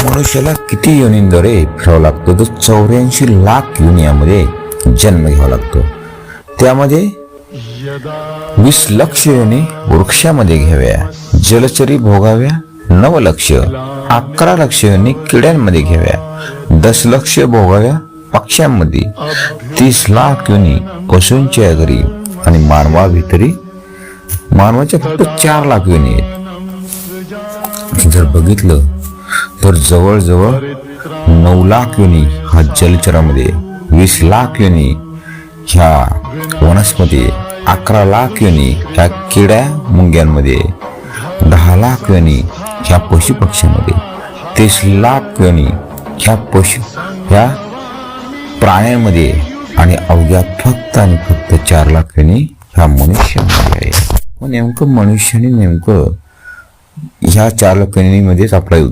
मनुष्याला किती योनींद्वारे फिरावं लागतं तर 84 लाख योनीमध्ये जन्म घ्यावा लागतो. त्यामध्ये 20 लक्ष योनी वृक्षामध्ये घ्याव्या, जलचरी भोगाव्या 9 लक्ष, 11 लक्ष योनी किड्यांमध्ये घ्याव्या, 10 लक्ष भोगाव्या पक्ष्यांमध्ये, 30 लाख योनी पशूंच्या घरी आणि मानवाभितरी मानवाच्या फक्त 4 लाख योनी आहेत. जर बघितलं तर जवळजवळ 9 लाख योनी हा जलचरामध्ये, 20 लाख योनी ह्या वनस्पती, 11 लाख योनी ह्या किड्या मुंग्यांमध्ये, 10 लाख योनी ह्या पशुपक्ष्यांमध्ये, 30 लाख योनी ह्या प्राण्यांमध्ये आणि अवघ्या फक्त आणि फक्त 4 लाख योनी ह्या मनुष्यामध्ये आहे. मग नेमकं मनुष्याने ह्या 4 लाख योनीमध्येच आपला